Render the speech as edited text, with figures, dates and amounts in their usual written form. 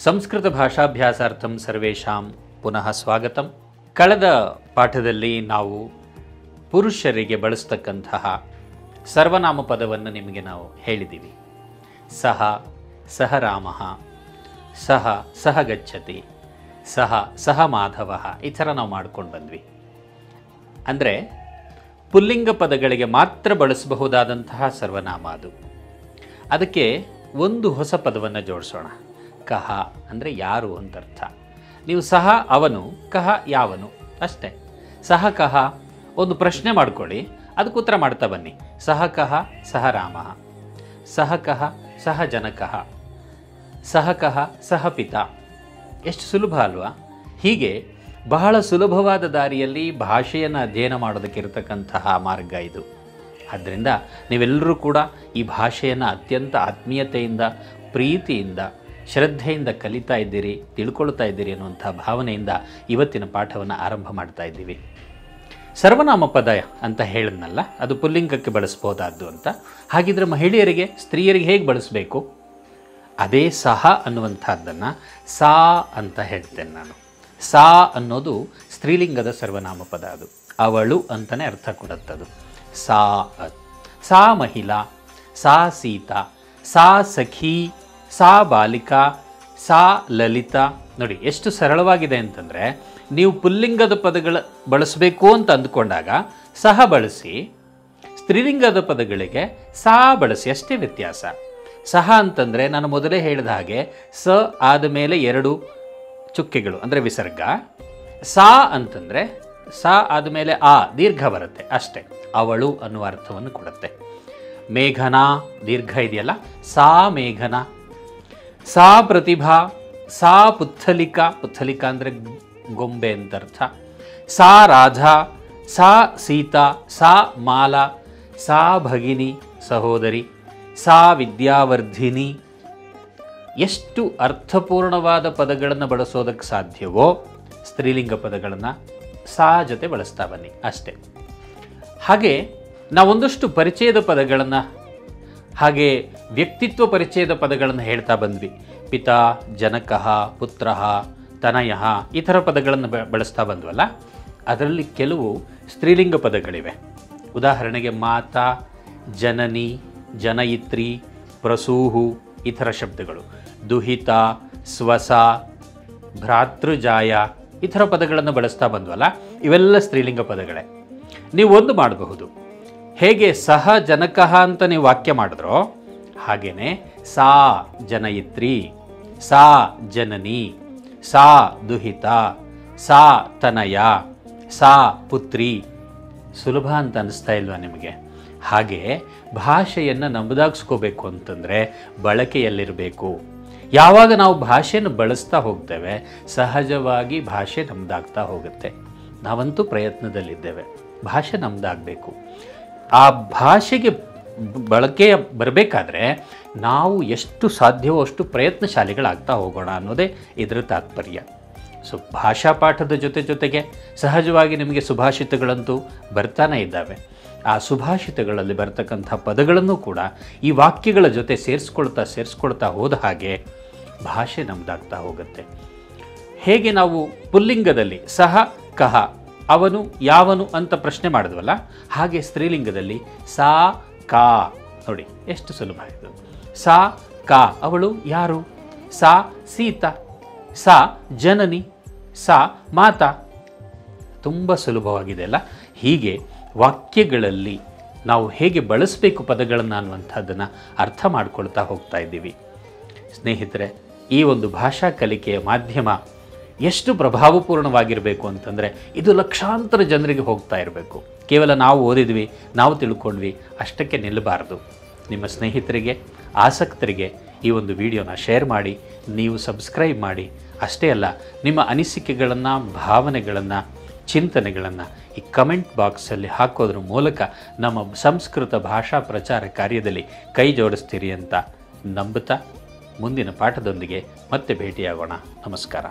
ಸಂಸ್ಕೃತ ಭಾಷಾಭ್ಯಾಸಾರ್ಥಂ ಸರ್ವೇಷಾಂ ಪುನಃ ಸ್ವಾಗತಂ. ಕಳೆದ ಪಾಠದಲ್ಲಿ ನಾವು ಪುರುಷರಿಗೆ ಬಳಸ್ತಕ್ಕಂತಹ ಸರ್ವನಾಮ ಪದವನ್ನು ನಿಮಗೆ ನಾವು ಹೇಳಿದ್ದೀವಿ. ಸಹ, ಸಹ ರಾಮಃ, ಸಹ, ಸಹ ಗಚ್ಚತಿ, ಸಹ, ಸಹ ಮಾಧವಃ, ಈ ಥರ ನಾವು ಮಾಡ್ಕೊಂಡು ಬಂದ್ವಿ. ಅಂದರೆ ಪುಲ್ಲಿಂಗ ಪದಗಳಿಗೆ ಮಾತ್ರ ಬಳಸಬಹುದಾದಂತಹ ಸರ್ವನಾಮ ಅದು. ಅದಕ್ಕೆ ಒಂದು ಹೊಸ ಪದವನ್ನು ಜೋಡಿಸೋಣ. ಕಹ ಅಂದರೆ ಯಾರು ಅಂತ ಅರ್ಥ. ನೀವು ಸಹ ಅವನು, ಕಹ ಯಾವನು ಅಷ್ಟೇ. ಸಹ ಕಹ ಒಂದು ಪ್ರಶ್ನೆ ಮಾಡ್ಕೊಳ್ಳಿ, ಅದಕ್ಕೆ ಉತ್ತರ ಮಾಡ್ತಾ ಬನ್ನಿ. ಸಹ ಕಹ ಸಹ ರಾಮಃ, ಸಹ ಕಹ ಸಹ ಜನಕಃ, ಸಹ ಕಹ ಸಹ ಪಿತಾ. ಎಷ್ಟು ಸುಲಭ ಅಲ್ವಾ? ಹೀಗೆ ಬಹಳ ಸುಲಭವಾದ ದಾರಿಯಲ್ಲಿ ಭಾಷೆಯನ್ನು ಅಧ್ಯಯನ ಮಾಡೋದಕ್ಕಿರತಕ್ಕಂತಹ ಮಾರ್ಗ ಇದು. ಆದ್ದರಿಂದ ನೀವೆಲ್ಲರೂ ಕೂಡ ಈ ಭಾಷೆಯನ್ನು ಅತ್ಯಂತ ಆತ್ಮೀಯತೆಯಿಂದ, ಪ್ರೀತಿಯಿಂದ, ಶ್ರದ್ಧೆಯಿಂದ ಕಲಿತಾ ಇದ್ದೀರಿ, ತಿಳ್ಕೊಳ್ತಾ ಇದ್ದೀರಿ ಅನ್ನುವಂಥ ಭಾವನೆಯಿಂದ ಇವತ್ತಿನ ಪಾಠವನ್ನು ಆರಂಭ ಮಾಡ್ತಾ ಇದ್ದೀವಿ. ಸರ್ವನಾಮ ಪದ ಅಂತ ಹೇಳಿದ್ನಲ್ಲ, ಅದು ಪುಲ್ಲಿಂಗಕ್ಕೆ ಬಳಸ್ಬೋದಾದ್ದು ಅಂತ. ಹಾಗಿದ್ರೆ ಮಹಿಳೆಯರಿಗೆ, ಸ್ತ್ರೀಯರಿಗೆ ಹೇಗೆ ಬಳಸಬೇಕು? ಅದೇ ಸಹ ಅನ್ನುವಂಥದ್ದನ್ನು ಸಾ ಅಂತ ಹೇಳ್ತೇನೆ ನಾನು. ಸಾ ಅನ್ನೋದು ಸ್ತ್ರೀಲಿಂಗದ ಸರ್ವನಾಮ ಪದ. ಅದು ಅವಳು ಅಂತಲೇ ಅರ್ಥ ಕೊಡುತ್ತದು. ಸಾ, ಸಾ ಮಹಿಳಾ, ಸಾ ಸೀತಾ, ಸಾ ಸಖಿ, ಸಾ ಬಾಲಿಕಾ, ಸಾ ಲಲಿತಾ. ನೋಡಿ ಎಷ್ಟು ಸರಳವಾಗಿದೆ ಅಂತಂದರೆ, ನೀವು ಪುಲ್ಲಿಂಗದ ಪದಗಳ ಬಳಸಬೇಕು ಅಂತ ಅಂದ್ಕೊಂಡಾಗ ಸಹ ಬಳಸಿ, ಸ್ತ್ರೀಲಿಂಗದ ಪದಗಳಿಗೆ ಸಾ ಬಳಸಿ, ಅಷ್ಟೇ ವ್ಯತ್ಯಾಸ. ಸಹ ಅಂತಂದರೆ ನಾನು ಮೊದಲೇ ಹೇಳಿದ ಹಾಗೆ ಸ ಆದಮೇಲೆ ಎರಡು ಚುಕ್ಕೆಗಳು ಅಂದರೆ ವಿಸರ್ಗ. ಸಾ ಅಂತಂದರೆ ಸಾ ಆದಮೇಲೆ ಆ ದೀರ್ಘ ಬರುತ್ತೆ ಅಷ್ಟೇ. ಅವಳು ಅನ್ನುವ ಅರ್ಥವನ್ನು ಕೊಡುತ್ತೆ. ಮೇಘನಾ ದೀರ್ಘ ಇದೆಯಲ್ಲ, ಸಾ ಮೇಘನಾ. ಸಾ ಪ್ರತಿಭಾ, ಸಾ ಪುತ್ಥಲಿಕಾ, ಪುತ್ಥಲಿಕಾ ಅಂದರೆ ಗೊಂಬೆ ಅಂತ ಅರ್ಥ. ಸಾ ರಾಧಾ, ಸಾ ಸೀತಾ, ಸಾ ಮಾಲಾ, ಸಾ ಭಗಿನಿ ಸಹೋದರಿ, ಸಾ ವಿದ್ಯಾವರ್ಧಿನಿ. ಎಷ್ಟು ಅರ್ಥಪೂರ್ಣವಾದ ಪದಗಳನ್ನು ಬಳಸೋದಕ್ಕೆ ಸಾಧ್ಯವೋ ಸ್ತ್ರೀಲಿಂಗ ಪದಗಳನ್ನು ಸಾ ಜೊತೆ ಬಳಸ್ತಾ ಬನ್ನಿ ಅಷ್ಟೇ. ಹಾಗೆ ನಾವೊಂದಷ್ಟು ಪರಿಚಯದ ಪದಗಳನ್ನು, ಹಾಗೆ ವ್ಯಕ್ತಿತ್ವ ಪರಿಚಯದ ಪದಗಳನ್ನು ಹೇಳ್ತಾ ಬಂದ್ವಿ. ಪಿತಾ, ಜನಕಃ, ಪುತ್ರಃ, ತನಯಃ, ಈ ಥರ ಪದಗಳನ್ನು ಬಳಸ್ತಾ ಬಂದ್ವಲ್ಲ. ಅದರಲ್ಲಿ ಕೆಲವು ಸ್ತ್ರೀಲಿಂಗ ಪದಗಳಿವೆ. ಉದಾಹರಣೆಗೆ ಮಾತಾ, ಜನನಿ, ಜನಯಿತ್ರಿ, ಪ್ರಸೂಹು, ಈ ಥರ ಶಬ್ದಗಳು. ದುಹಿತ, ಸ್ವಸ, ಭ್ರಾತೃಜಾಯ, ಈ ಥರ ಪದಗಳನ್ನು ಬಳಸ್ತಾ ಬಂದ್ವಲ್ಲ. ಇವೆಲ್ಲ ಸ್ತ್ರೀಲಿಂಗ ಪದಗಳೇ. ನೀವು ಒಂದು ಮಾಡಬಹುದು, ಹೇಗೆ ಸಹ ಜನಕಃ ಅಂತ ನೀವು ವಾಕ್ಯ ಮಾಡಿದ್ರೋ ಹಾಗೇನೆ ಸಾ ಜನಯಿತ್ರಿ, ಸಾ ಜನನಿ, ಸಾ ದುಹಿತ, ಸಾ ತನಯ, ಸಾ ಪುತ್ರಿ. ಸುಲಭ ಅಂತ ಅನಿಸ್ತಾ ಇಲ್ವಾ ನಿಮಗೆ? ಹಾಗೆ ಭಾಷೆಯನ್ನು ನಮ್ಮದಾಗಿಸ್ಕೋಬೇಕು ಅಂತಂದರೆ ಬಳಕೆಯಲ್ಲಿರಬೇಕು. ಯಾವಾಗ ನಾವು ಭಾಷೆಯನ್ನು ಬಳಸ್ತಾ ಹೋಗ್ತೇವೆ, ಸಹಜವಾಗಿ ಭಾಷೆ ನಮ್ಮದಾಗ್ತಾ ಹೋಗುತ್ತೆ. ನಾವಂತೂ ಪ್ರಯತ್ನದಲ್ಲಿದ್ದೇವೆ, ಭಾಷೆ ನಮ್ಮದಾಗಬೇಕು. ಆ ಭಾಷೆಗೆ ಬಳಕೆಯ ಬರಬೇಕಾದ್ರೆ ನಾವು ಎಷ್ಟು ಸಾಧ್ಯವೋ ಅಷ್ಟು ಪ್ರಯತ್ನಶಾಲಿಗಳಾಗ್ತಾ ಹೋಗೋಣ ಅನ್ನೋದೇ ಇದರ ತಾತ್ಪರ್ಯ. ಸೊ ಭಾಷಾ ಪಾಠದ ಜೊತೆಗೆ ಸಹಜವಾಗಿ ನಿಮಗೆ ಸುಭಾಷಿತಗಳಂತೂ ಬರ್ತಾನೆ ಇದ್ದಾವೆ. ಆ ಸುಭಾಷಿತಗಳಲ್ಲಿ ಬರ್ತಕ್ಕಂಥ ಪದಗಳನ್ನು ಕೂಡ ಈ ವಾಕ್ಯಗಳ ಜೊತೆ ಸೇರಿಸ್ಕೊಳ್ತಾ ಹೋದ ಹಾಗೆ ಭಾಷೆ ನಮ್ಮದಾಗ್ತಾ ಹೋಗುತ್ತೆ. ಹೇಗೆ ನಾವು ಪುಲ್ಲಿಂಗದಲ್ಲಿ ಸಹ ಕಹ ಅವನು ಯಾವನು ಅಂತ ಪ್ರಶ್ನೆ ಮಾಡಿದ್ವಲ್ಲ, ಹಾಗೆ ಸ್ತ್ರೀಲಿಂಗದಲ್ಲಿ ಸಾ ಕಾ. ನೋಡಿ ಎಷ್ಟು ಸುಲಭ ಇದು. ಸಾ ಕಾ ಅವಳು ಯಾರು? ಸಾ ಸೀತಾ, ಸಾ ಜನನಿ, ಸಾ ಮಾತಾ. ತುಂಬ ಸುಲಭವಾಗಿದೆ ಅಲ್ಲ? ಹೀಗೆ ವಾಕ್ಯಗಳಲ್ಲಿ ನಾವು ಹೇಗೆ ಬಳಸಬೇಕು ಪದಗಳನ್ನು ಅನ್ನುವಂಥದ್ದನ್ನು ಅರ್ಥ ಮಾಡ್ಕೊಳ್ತಾ ಹೋಗ್ತಾ ಇದ್ದೀವಿ. ಸ್ನೇಹಿತರೆ, ಈ ಒಂದು ಭಾಷಾ ಕಲಿಕೆಯ ಮಾಧ್ಯಮ ಎಷ್ಟು ಪ್ರಭಾವಪೂರ್ಣವಾಗಿರಬೇಕು ಅಂತಂದರೆ, ಇದು ಲಕ್ಷಾಂತರ ಜನರಿಗೆ ಹೋಗ್ತಾ ಇರಬೇಕು. ಕೇವಲ ನಾವು ಓದಿದ್ವಿ, ನಾವು ತಿಳ್ಕೊಂಡ್ವಿ ಅಷ್ಟಕ್ಕೆ ನಿಲ್ಲಬಾರ್ದು. ನಿಮ್ಮ ಸ್ನೇಹಿತರಿಗೆ, ಆಸಕ್ತರಿಗೆ ಈ ಒಂದು ವಿಡಿಯೋನ ಶೇರ್ ಮಾಡಿ, ನೀವು ಸಬ್ಸ್ಕ್ರೈಬ್ ಮಾಡಿ. ಅಷ್ಟೇ ಅಲ್ಲ, ನಿಮ್ಮ ಅನಿಸಿಕೆಗಳನ್ನು, ಭಾವನೆಗಳನ್ನು, ಚಿಂತನೆಗಳನ್ನು ಈ ಕಮೆಂಟ್ ಬಾಕ್ಸಲ್ಲಿ ಹಾಕೋದ್ರ ಮೂಲಕ ನಮ್ಮ ಸಂಸ್ಕೃತ ಭಾಷಾ ಪ್ರಚಾರ ಕಾರ್ಯದಲ್ಲಿ ಕೈ ಜೋಡಿಸ್ತೀರಿ ಅಂತ ನಂಬುತ್ತಾ ಮುಂದಿನ ಪಾಠದೊಂದಿಗೆ ಮತ್ತೆ ಭೇಟಿಯಾಗೋಣ. ನಮಸ್ಕಾರ.